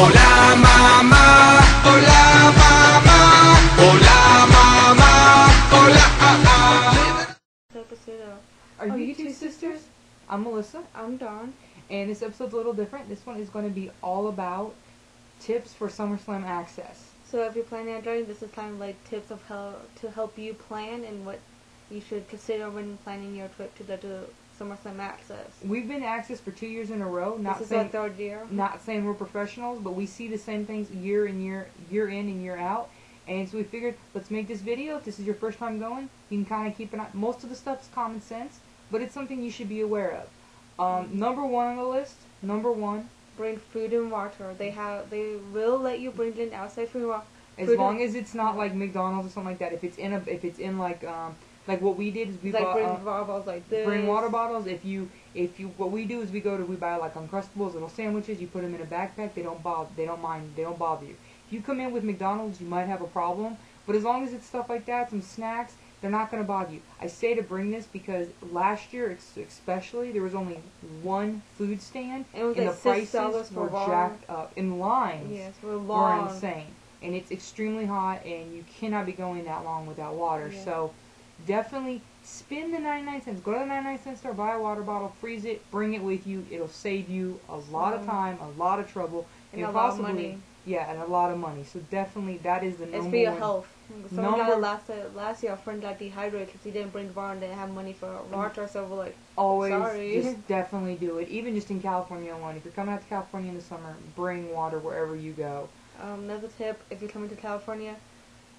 Hola mamá, hola mamá, hola mamá, hola. Are you two sisters? I'm Melissa. I'm Dawn. And this episode's a little different. This one is going to be all about tips for SummerSlam Axxess. So if you're planning on joining, this is kind of like tips of how to help you plan and what you should consider when planning your trip to the SummerSlam Axxess. We've been to Axxess for 2 years in a row. This is our third year. Not saying we're professionals, but we see the same things year in and year out. And so we figured, let's make this video. If this is your first time going, you can kind of keep an eye. Most of the stuff is common sense, but it's something you should be aware of. Number one on the list. Number one. Bring food and water. They will let you bring in outside food and water. As long as it's not like McDonald's or something like that. If it's in like what we did is we like bought bring water bottles like this. Bring water bottles. If you what we do is we buy like Uncrustables, little sandwiches. You put them in a backpack. They don't bother you. If you come in with McDonald's, you might have a problem. But as long as it's stuff like that, some snacks, they're not going to bother you. I say to bring this because last year, especially, there was only one food stand, and the prices were jacked up. And lines were insane. And it's extremely hot, and you cannot be going that long without water. Yeah. So definitely spend the 99 cents. Go to the 99-cent store, buy a water bottle, freeze it, bring it with you. It'll save you a lot of time, a lot of trouble, and a lot of money. Yeah, and a lot of money. So definitely, that is the number one. It's for your health. Someone got last year, our friend got dehydrated because he didn't bring water and didn't have money for water, so we're like, always, sorry. Just definitely do it. Even just in California alone. If you're coming out to California in the summer, bring water wherever you go. Another tip, if you're coming to California,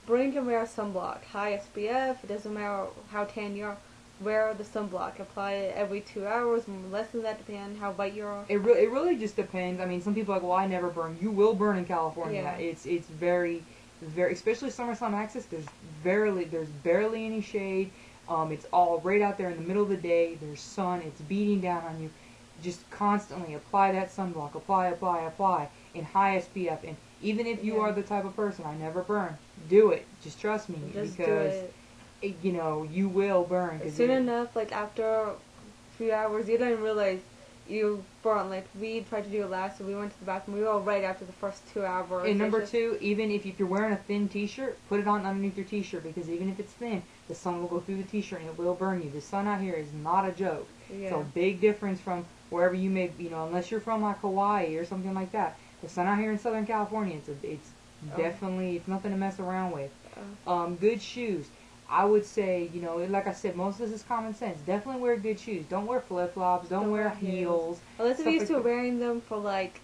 bring and wear sunblock. High SPF, it doesn't matter how tan you are. Wear the sunblock. Apply it every 2 hours, less than that depending on how white you are. It really just depends. I mean, some people are like, well, I never burn. You will burn in California. Yeah. It's very, especially SummerSlam Axxess, there's barely any shade. It's all right out there in the middle of the day. There's sun. It's beating down on you. Just constantly apply that sunblock. Apply in high SPF. And even if you are the type of person, I never burn, do it. Just trust me. Just because do it. You will burn. Soon enough, like after a few hours, you don't realize you burn. Like we tried to do it last, so we went to the bathroom. We were all right after the first 2 hours. And number two, even if you're wearing a thin T-shirt, put it on underneath your T-shirt because even if it's thin, the sun will go through the T-shirt and it will burn you. The sun out here is not a joke. Yeah. So big difference from wherever you may, unless you're from like Hawaii or something like that. The sun out here in Southern California, it's definitely, it's nothing to mess around with. Good shoes. I would say, like I said, most of this is common sense. Definitely wear good shoes. Don't wear flip-flops. Don't wear heels. Unless you're used to wearing them for like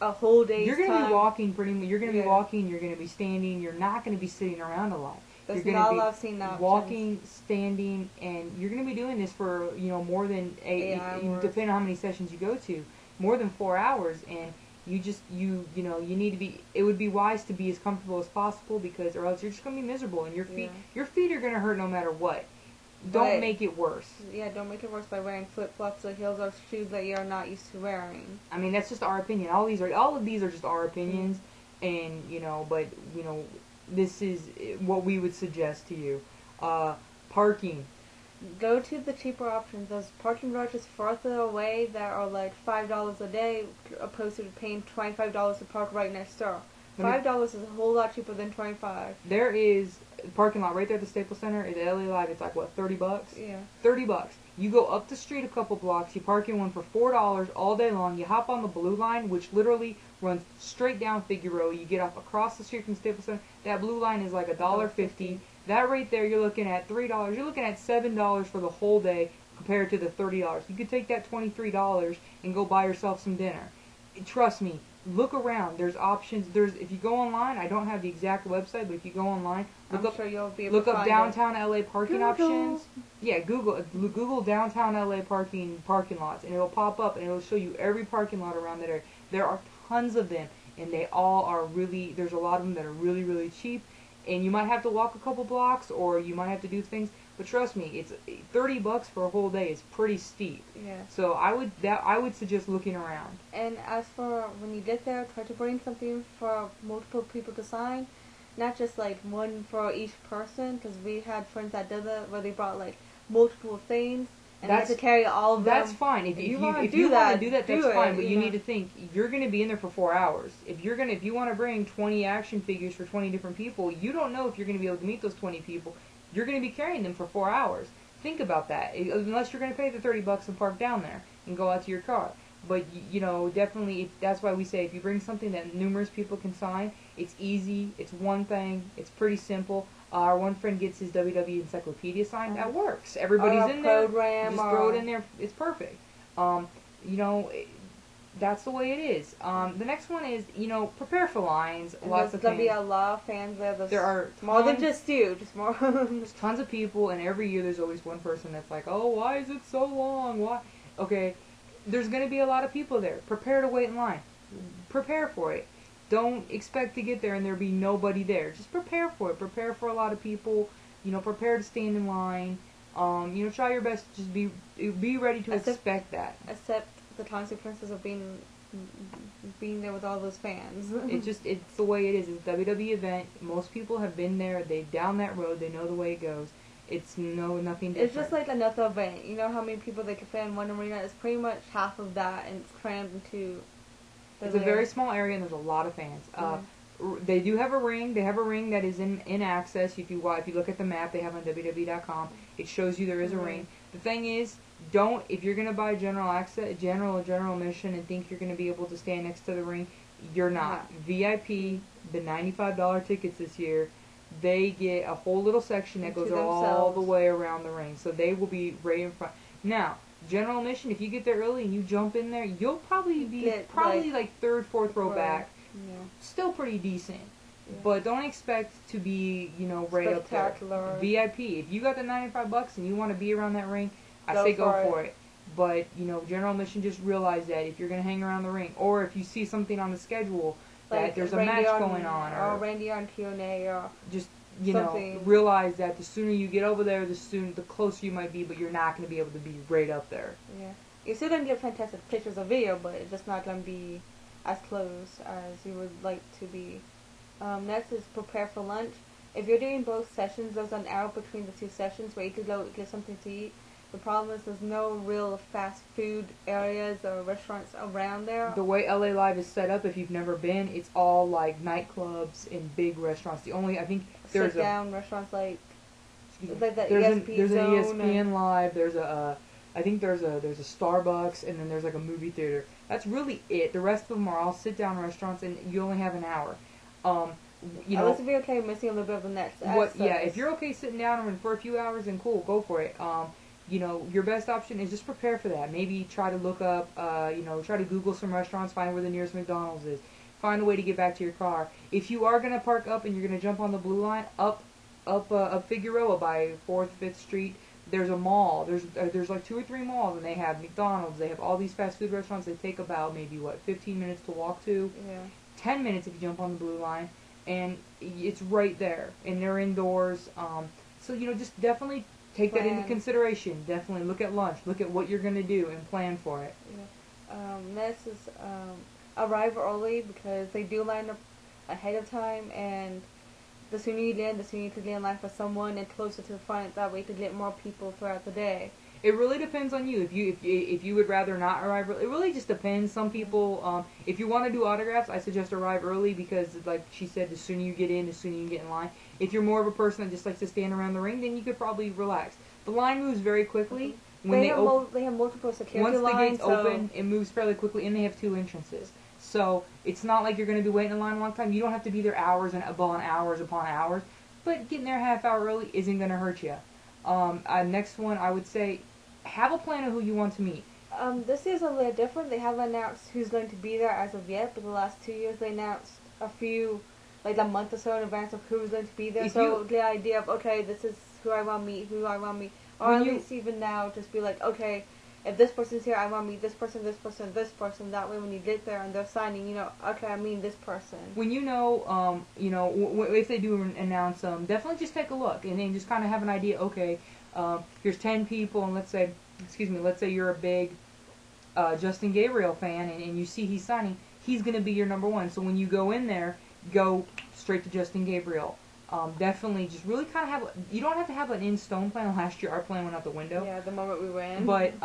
a whole day's You're going to be walking pretty much. You're going to be walking. You're going to be standing. You're not going to be sitting around a lot. You're going to be walking, standing, and you're going to be doing this for, more than 8 hours. Depending on how many sessions you go to, more than 4 hours. And you need to be, it would be wise to be as comfortable as possible because or else you're just going to be miserable and your feet are going to hurt no matter what. Don't make it worse. Yeah, don't make it worse by wearing flip-flops or heels or shoes that you're not used to wearing. I mean, that's just our opinion. All of these are just our opinions and, but, this is what we would suggest to you. Parking. Go to the cheaper options. There's parking garages further away that are like $5 a day, opposed to paying $25 to park right next door. $5 is a whole lot cheaper than $25. There is a parking lot right there at the Staples Center at LA Live. It's like what, $30? Yeah. $30. You go up the street a couple blocks. You park in one for $4 all day long. You hop on the blue line, which literally runs straight down Figueroa. You get off across the street from Staples Center. That blue line is like $1.50. That right there, you're looking at $3. You're looking at $7 for the whole day compared to the $30. You could take that $23 and go buy yourself some dinner. Trust me, look around. There's options. If you go online, I don't have the exact website, but if you go online, look up downtown LA parking options. Yeah, Google downtown LA parking lots, and it'll pop up and it'll show you every parking lot around that area. There are tons of them, and they all are there's a lot of them that are really, really cheap. And you might have to walk a couple blocks, or you might have to do things. But trust me, it's $30 for a whole day is pretty steep. Yeah. So I would suggest looking around. And as for when you get there, try to bring something for multiple people to sign, not just like one for each person. Because we had friends that did that where they brought like multiple things, and you have to carry all of them. That's fine. If you want to do that, that's fine. But you need to think you're going to be in there for 4 hours. If you want to bring 20 action figures for 20 different people, you don't know if you're going to be able to meet those 20 people. You're going to be carrying them for 4 hours. Think about that. Unless you're going to pay the $30 and park down there and go out to your car. But definitely, that's why we say if you bring something that numerous people can sign, it's easy. It's one thing. It's pretty simple. Our one friend gets his WWE encyclopedia signed. That works. Everybody's in there. Just throw it in there. It's perfect. That's the way it is. The next one is, prepare for lines. Lots of there'll be a lot of fans there. There are more than just you. Just more. There's tons of people, and every year there's always one person that's like, oh, why is it so long? Why? Okay, there's going to be a lot of people there. Prepare to wait in line. Prepare for it. Don't expect to get there and there be nobody there. Just prepare for it. Prepare for a lot of people. Prepare to stand in line. Try your best. Just be ready to expect that. Accept the consequences of being there with all those fans. It's the way it is. It's a WWE event. Most people have been there. They've down that road. They know the way it goes. It's nothing different. It's just like another event. You know how many people they can fit in one arena? It's pretty much half of that, and it's crammed into. It's a very small area, and there's a lot of fans. They do have a ring. They have a ring that is in Axxess. If you look at the map they have on WWE.com, it shows you there is a ring. The thing is, if you're gonna buy general admission and think you're gonna be able to stand next to the ring, you're not. VIP, the $95 tickets this year, they get a whole little section that goes all the way around the ring, so they will be right in front. Now, general admission, if you get there early and you jump in there, you'll probably be like third, fourth row back. Yeah. Still pretty decent. Yeah. But don't expect to be, right up there. VIP. If you got the $95 and you want to be around that ring, I say go for it. But, general admission, just realize that if you're going to hang around the ring, or if you see something on the schedule that there's a match going on, or Randy on Q&A, or just realize that the sooner you get over there, the closer you might be, but you're not going to be able to be right up there. Yeah, you're still going to get fantastic pictures of video, but it's just not going to be as close as you would like to be. Next is prepare for lunch. If you're doing both sessions, there's an hour between the two sessions where you could go get something to eat. The problem is there's no real fast food areas or restaurants around there. The way LA Live is set up, if you've never been, it's all like nightclubs and big restaurants. I think there's sit-down restaurants like that there's an ESPN ESPN Live. There's I think there's a Starbucks, and then there's like a movie theater. That's really it. The rest of them are all sit-down restaurants, and you only have an hour. Unless if you're okay missing a little bit of the next. If you're okay sitting down for a few hours, then cool, go for it. Your best option is just prepare for that. Maybe try to look up, try to Google some restaurants, find where the nearest McDonald's is. Find a way to get back to your car. If you are going to park up and you're going to jump on the blue line, up Figueroa by 4th, 5th Street, there's a mall. There's like 2 or 3 malls, and they have McDonald's. They have all these fast food restaurants. They take about maybe, 15 minutes to walk to? Yeah. 10 minutes if you jump on the blue line. And it's right there. And they're indoors. So, just definitely take that into consideration. Definitely look at lunch. Look at what you're going to do and plan for it. Yeah. Next is arrive early, because they do line up ahead of time, and the sooner you land, the sooner you can get in line for someone and closer to the front. That way you can get more people throughout the day. It really depends on you. If you would rather not arrive early, it really just depends. Some people, if you want to do autographs, I suggest arrive early, because, like she said, the sooner you get in, the sooner you get in line. If you're more of a person that just likes to stand around the ring, then you could probably relax. The line moves very quickly. When they have multiple security lines. Once the gates open, it moves fairly quickly, and they have 2 entrances. So it's not like you're going to be waiting in line a long time. You don't have to be there hours upon hours, but getting there a half hour early isn't going to hurt you. Next one, I would say, have a plan of who you want to meet. This year's a little different. They haven't announced who's going to be there as of yet, but the last 2 years they announced a few, like a month or so in advance of who's going to be there. The idea of, okay, this is who I want to meet, or at least even now, just be like, okay, if this person's here, I want to meet this person, this person, this person. That way when you get there and they're signing, okay, I mean this person. When if they do announce them, definitely just take a look and then just kind of have an idea, okay, here's 10 people, and let's say you're a big Justin Gabriel fan, and you see he's signing, he's going to be your number one. So when you go in there, go straight to Justin Gabriel. Definitely just really kind of have, you don't have to have an in-stone plan. Last year our plan went out the window. Yeah, the moment we win. But,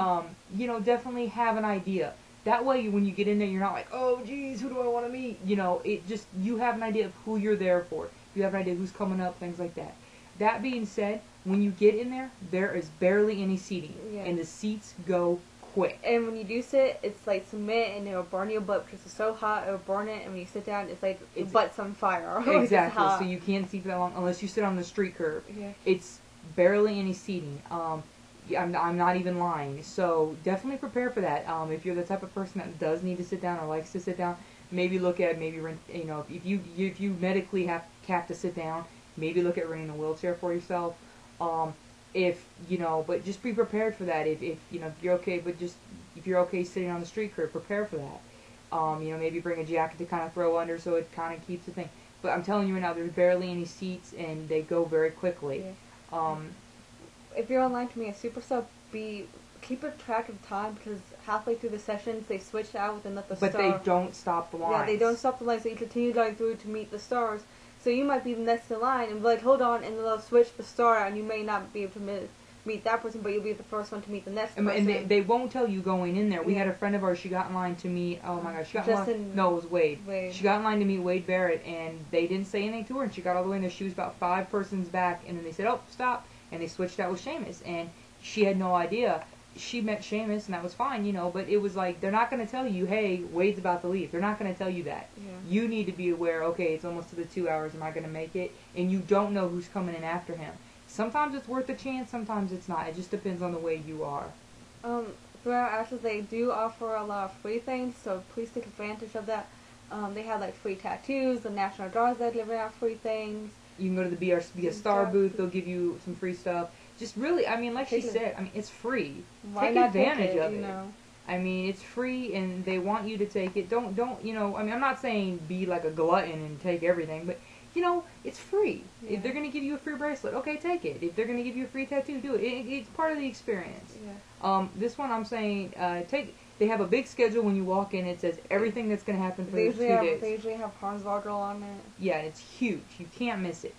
definitely have an idea. That way, when you get in there, you're not like, oh, geez, who do I want to meet? You have an idea of who you're there for. You have an idea who's coming up, things like that. That being said, when you get in there is barely any seating. Yeah. And the seats go quick. And when you do sit, it's like cement, and it'll burn your butt because it's so hot, it'll burn it, and when you sit down, it's like your butt's on fire. Exactly, so you can't sit for that long unless you sit on the street curb. Yeah. It's barely any seating. I'm not even lying. So definitely prepare for that. If you're the type of person that does need to sit down or likes to sit down, maybe look at rent. If you medically have to sit down, maybe look at renting a wheelchair for yourself. But just be prepared for that. If you're okay, if you're okay sitting on the street curb, prepare for that. Maybe bring a jacket to kind of throw under so it kind of keeps the thing. But I'm telling you right now, there's barely any seats and they go very quickly. Yeah. If you're online to me a super sub, keep a track of time because halfway through the sessions they switch out with another star. But they don't stop the lines. Yeah, they don't stop the line, so you continue going through to meet the stars. So you might be the next in line and be like, hold on, and they'll switch the star out, and you may not be able to meet that person, but you'll be the first one to meet the next person. And they won't tell you going in there. We had a friend of ours, she got in line to meet, oh my gosh, she got in line, no, it was Wade. She got in line to meet Wade Barrett, and they didn't say anything to her, and she got all the way in there. She was about 5 persons back, and then they said, oh, stop, and they switched out with Sheamus, and she had no idea. She met Sheamus, and that was fine, but it was like, they're not going to tell you, hey, Wade's about to leave. They're not going to tell you that. Yeah. You need to be aware, okay, it's almost to the 2 hours, am I going to make it? And you don't know who's coming in after him. Sometimes it's worth a chance, sometimes it's not. It just depends on the way you are. Throughout Axxess, they do offer a lot of free things, so please take advantage of that. They have, like, free tattoos, the National Guards that give out free things. You can go to the Be a Star booth, they'll give you some free stuff. Just really, like she said, it's free. Take advantage of it. It's free and they want you to take it. Don't, I'm not saying be like a glutton and take everything, but, it's free. Yeah. If they're going to give you a free bracelet, okay, take it. If they're going to give you a free tattoo, do it. It's part of the experience. Yeah. This one I'm saying, they have a big schedule when you walk in. It says everything that's going to happen for these 2 days. They usually have Hornswoggle on it. Yeah, it's huge. You can't miss it.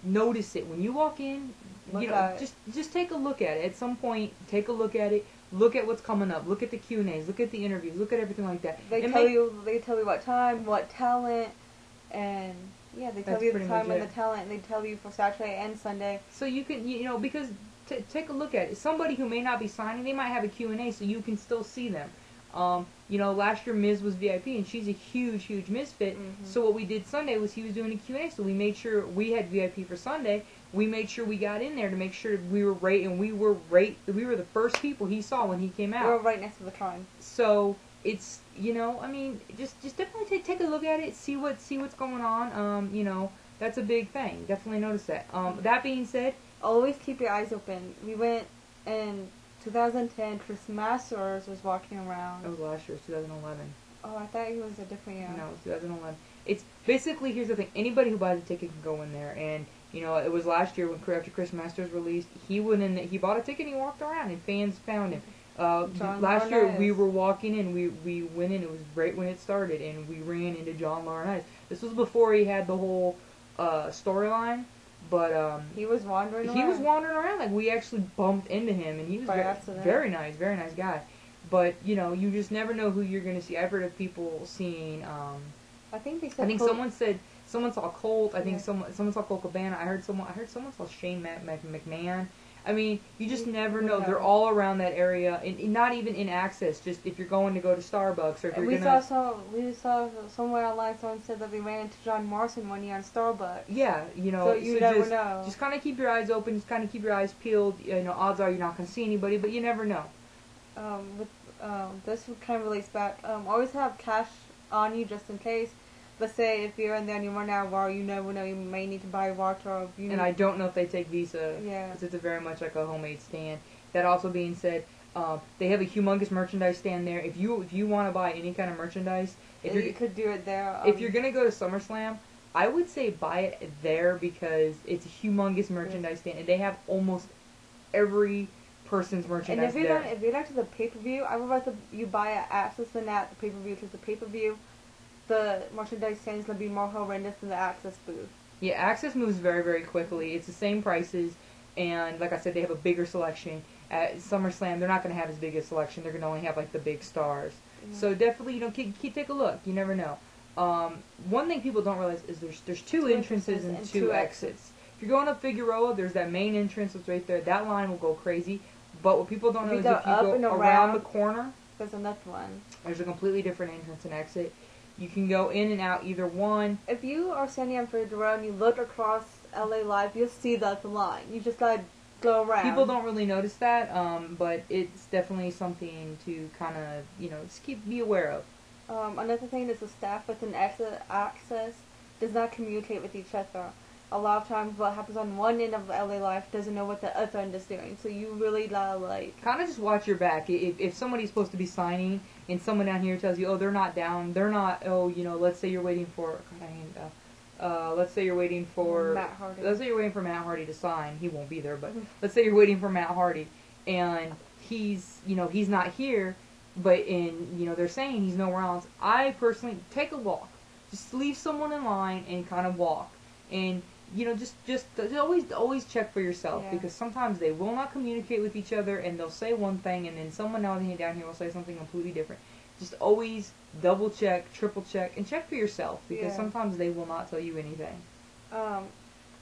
Notice it. When you walk in, just take a look at it. At some point, take a look at it. Look at what's coming up. Look at the Q&As. Look at the interviews. Look at everything like that. They tell you what time, what talent, and yeah, they tell you the time and the talent, and they tell you for Saturday and Sunday. So you can, because take a look at it. Somebody who may not be signing, they might have a Q&A, so you can still see them. Last year Miz was VIP, and she's a huge, huge Misfit. Mm-hmm. So what we did Sunday was he was doing a Q&A, so we made sure we had VIP for Sunday. We made sure we got in there to make sure we were we were the first people he saw when he came out. We were right next to the tron. So it's, just definitely take a look at it, see what's going on. That's a big thing. Definitely notice that. That being said, always keep your eyes open. We went in 2010. Chris Masters was walking around. That was last year, 2011. Oh, I thought he was a different year. No, 2011. It's basically, here's the thing. Anybody who buys a ticket can go in there, and it was last year after Chris Masters released. He went in. He bought a ticket and he walked around, and fans found him. Last year we were walking in. We went in. It was right when it started, and we ran into John Laurinaitis. This was before he had the whole storyline, but he was wandering around. He was wandering around. Like, we actually bumped into him, and he was very nice guy. But you just never know who you're going to see. I've heard of people seeing. I think they said. Someone saw Colt. I think someone saw Colt Cabana. I heard someone saw Shane McMahon. You just never know. They're all around that area, and not even in Axxess. Just if you're going to Starbucks, or if you're we saw somewhere online someone said that they ran into John Morrison one year on Starbucks. Yeah, So you never know. Just kind of keep your eyes open. Just kind of keep your eyes peeled. Odds are you're not going to see anybody, but you never know. This kind of relates back. Always have cash on you just in case. Let's say if you're in there and you run out of water, you never know, you may need to buy water. And I don't know if they take Visa. Yeah. Because it's very much like a homemade stand. That also being said, they have a humongous merchandise stand there. If you want to buy any kind of merchandise, you could do it there. If you're going to go to SummerSlam, I would say buy it there because it's a humongous merchandise stand. And they have almost every person's merchandise there. And if you're not to the pay-per-view, I would rather you buy at Axxess than at the pay-per-view, because the pay-per-view, the merchandise stand is going to be more horrendous than the Axxess booth. Yeah, Axxess moves very, very quickly. It's the same prices, and like I said, they have a bigger selection. At SummerSlam, they're not going to have as big a selection. They're going to only have like the big stars. So definitely, keep take a look. You never know. One thing people don't realize is there's two entrances and two exits. If you're going up Figueroa, there's that main entrance that's right there. That line will go crazy. But what people don't know is if you go around the corner, there's another one. There's a completely different entrance and exit. You can go in and out either one. If you are standing on Figueroa and you look across LA Live, you'll see that's the line. You just gotta go around. People don't really notice that, but it's definitely something to kind of, just be aware of. Another thing is the staff within Axxess does not communicate with each other. A lot of times what happens on one end of LA Life doesn't know what the other end is doing. So you really gotta, kind of just watch your back. If somebody's supposed to be signing and someone down here tells you, oh, they're not down, they're not, let's say you're waiting for, let's say you're waiting for Matt Hardy. Let's say you're waiting for Matt Hardy to sign. He won't be there, but let's say you're waiting for Matt Hardy and he's not here, but they're saying he's nowhere else. I personally take a walk. Just leave someone in line and kind of walk. And just always check for yourself, because sometimes they will not communicate with each other and they'll say one thing and then someone else down here will say something completely different. Just always double check, triple check, and check for yourself, because sometimes they will not tell you anything.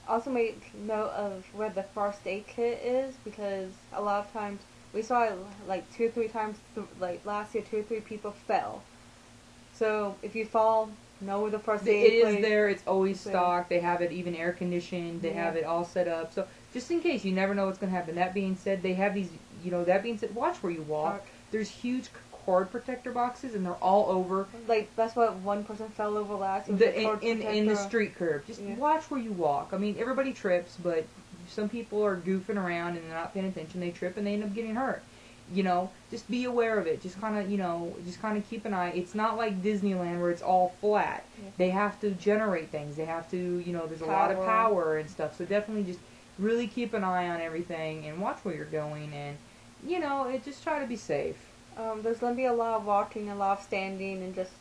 Also make note of where the first aid kit is, because a lot of times we saw it 2 or 3 times, last year 2 or 3 people fell. So if you fall, know where the first aid It is there. It's always stocked. They have it even air conditioned. They have it all set up. So just in case, you never know what's going to happen. That being said, they have these. That being said, watch where you walk. There's huge cord protector boxes, and they're all over. That's what one person fell over last. In the street curb. Just watch where you walk. I mean, everybody trips, but some people are goofing around and they're not paying attention. They trip and they end up getting hurt. Just be aware of it. Just kind of keep an eye. It's not like Disneyland where it's all flat. They have to generate things. They have to, there's a lot of power and stuff. So definitely just really keep an eye on everything and watch where you're going, and just try to be safe. There's going to be a lot of walking, a lot of standing, and just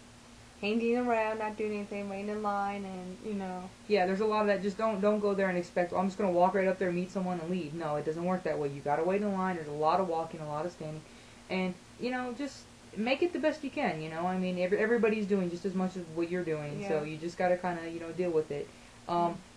hanging around, not doing anything, waiting in line, and, Yeah, there's a lot of that. Just don't go there and expect, I'm just going to walk right up there, meet someone, and leave. No, it doesn't work that way. You got to wait in line. There's a lot of walking, a lot of standing. And, just make it the best you can, I mean, everybody's doing just as much as what you're doing, so you just got to kind of, deal with it.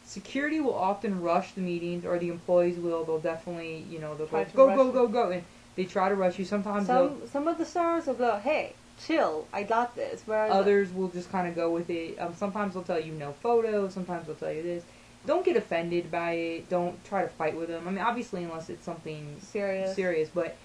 Security will often rush the meetings, or the employees will. They'll definitely, they'll go, and they try to rush you. Sometimes some of the stars will go, hey, chill, I got this. Whereas others will just kind of go with it. Sometimes they'll tell you no photos. Sometimes they'll tell you this. Don't get offended by it. Don't try to fight with them. I mean, obviously, unless it's something serious. But,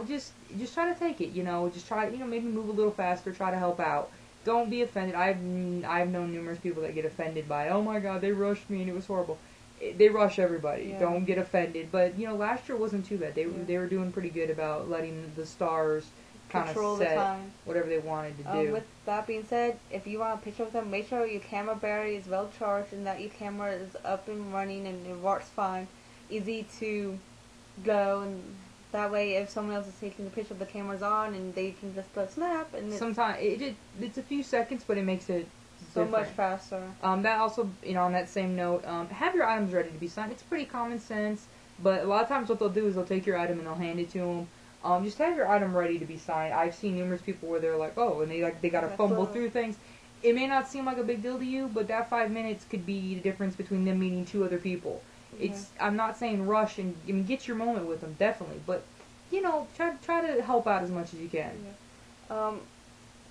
just try to take it. Just try, maybe move a little faster. Try to help out. Don't be offended. I've known numerous people that get offended by, oh my God, they rushed me and it was horrible. They rush everybody. Don't get offended. But, last year wasn't too bad. They were doing pretty good about letting the stars kind of set whatever they wanted to do. With that being said, if you want a picture of them, make sure your camera battery is well charged and that your camera is up and running and it works fine. Easy to go, and that way if someone else is taking the picture, the camera's on and they can just snap. And sometimes it's a few seconds, but it makes it so much faster. That also, on that same note, have your items ready to be signed. It's pretty common sense, but a lot of times what they'll do is they'll take your item and they'll hand it to them. Just have your item ready to be signed. I've seen numerous people where they're like, oh, and they got to fumble through things. It may not seem like a big deal to you, but that 5 minutes could be the difference between them meeting 2 other people. I'm not saying rush and get your moment with them, definitely, but try to help out as much as you can.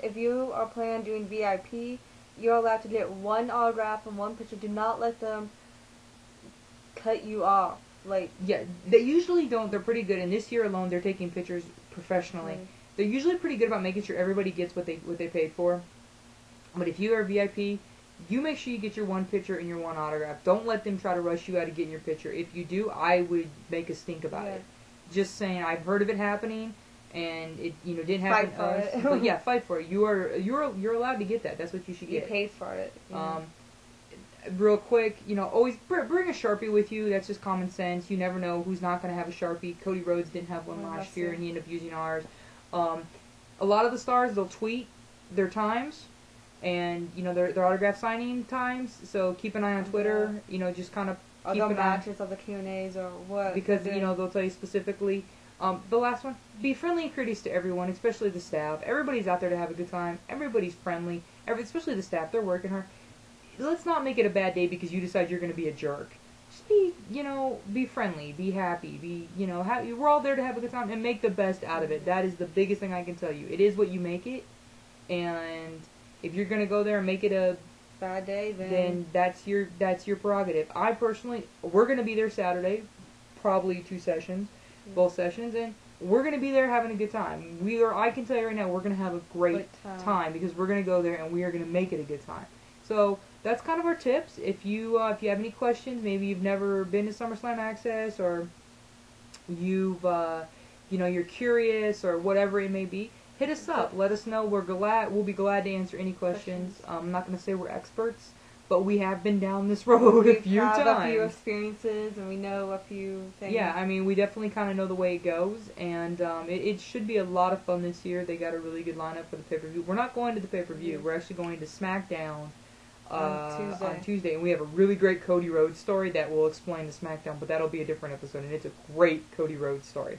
If you are planning on doing VIP, you're allowed to get 1 autograph and 1 picture. Do not let them cut you off. They usually don't. They're pretty good, and this year alone, they're taking pictures professionally. They're usually pretty good about making sure everybody gets what they paid for. But if you are a VIP, you make sure you get your 1 picture and your 1 autograph. Don't let them try to rush you out of getting your picture. If you do, I would make a stink about it. Just saying, I've heard of it happening, and it didn't happen to us. But fight for it. You're allowed to get that. That's what you should get. You paid for it. Real quick, always bring a Sharpie with you. That's just common sense. You never know who's not going to have a Sharpie. Cody Rhodes didn't have one last year, and he ended up using ours. A lot of the stars, they'll tweet their times, and their autograph signing times. So keep an eye on Twitter. Just kind of keep other an eye matches, other Q&As, or what? because they'll tell you specifically. The last one, be friendly and courteous to everyone, especially the staff. Everybody's out there to have a good time. Everybody's friendly. Especially the staff, they're working hard. Let's not make it a bad day because you decide you're going to be a jerk. Just be friendly, be happy, we're all there to have a good time and make the best out of it. That is the biggest thing I can tell you. It is what you make it, and if you're going to go there and make it a bad day, then that's your prerogative. We're going to be there Saturday, probably 2 sessions, both sessions, and we're going to be there having a good time. I can tell you right now, we're going to have a great time because we're going to go there and we are going to make it a good time. So that's kind of our tips. If you have any questions, maybe you've never been to SummerSlam Axxess, or you're curious, or whatever it may be, hit us up. Let us know. We'll be glad to answer any questions. I'm not going to say we're experts, but we have been down this road a few times. We have a few experiences, and we know a few things. Yeah, I mean, we definitely kind of know the way it goes, and it should be a lot of fun this year. They got a really good lineup for the pay-per-view. We're not going to the pay-per-view. We're actually going to SmackDown on Tuesday, and we have a really great Cody Rhodes story that will explain the SmackDown, but that'll be a different episode, and it's a great Cody Rhodes story.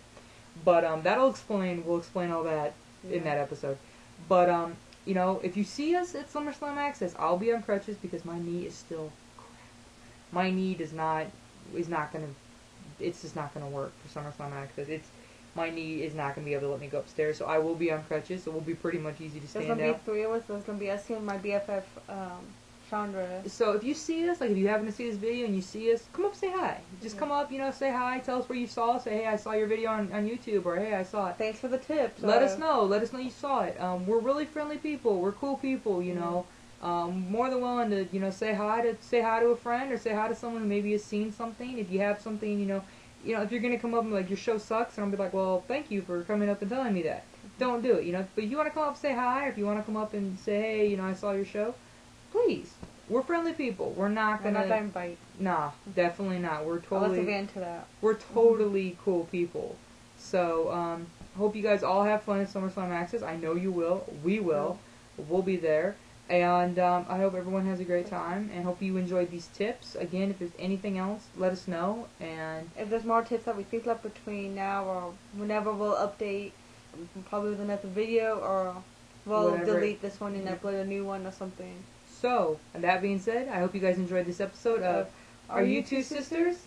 But we'll explain all that in that episode. But if you see us at SummerSlam Axxess, I'll be on crutches because my knee is still crap. My knee it's just not gonna work for SummerSlam Axxess. My knee is not gonna be able to let me go upstairs, so I will be on crutches. So it will be pretty much easy to stand out. There's gonna be 3 of us. There's gonna be us and my BFF, Chandra. So if you see us, like if you happen to see this video and you see us, come up, say hi. Just come up, say hi, tell us where you saw us. Say, hey, I saw your video on YouTube, or hey, I saw it. Thanks for the tips. Let us know. Let us know you saw it. We're really friendly people. We're cool people. More than willing to say hi to a friend, or say hi to someone who maybe has seen something. If you have something, if you're gonna come up and be like, your show sucks, and I'll be like, well, thank you for coming up and telling me that. Don't do it. But if you want to come up and say hi, or if you want to come up and say, hey, I saw your show, please. We're friendly people. We're not gonna bite. Nah, definitely not. We're totally into that. We're totally cool people. So hope you guys all have fun at SummerSlam Axxess. I know you will. We will. We'll be there. And I hope everyone has a great time, and hope you enjoyed these tips. Again, if there's anything else, let us know. And if there's more tips that we think of between now or whenever, we'll update, probably with another video, or we'll delete this one and upload a new one or something. So, that being said, I hope you guys enjoyed this episode of Are You Two Sisters?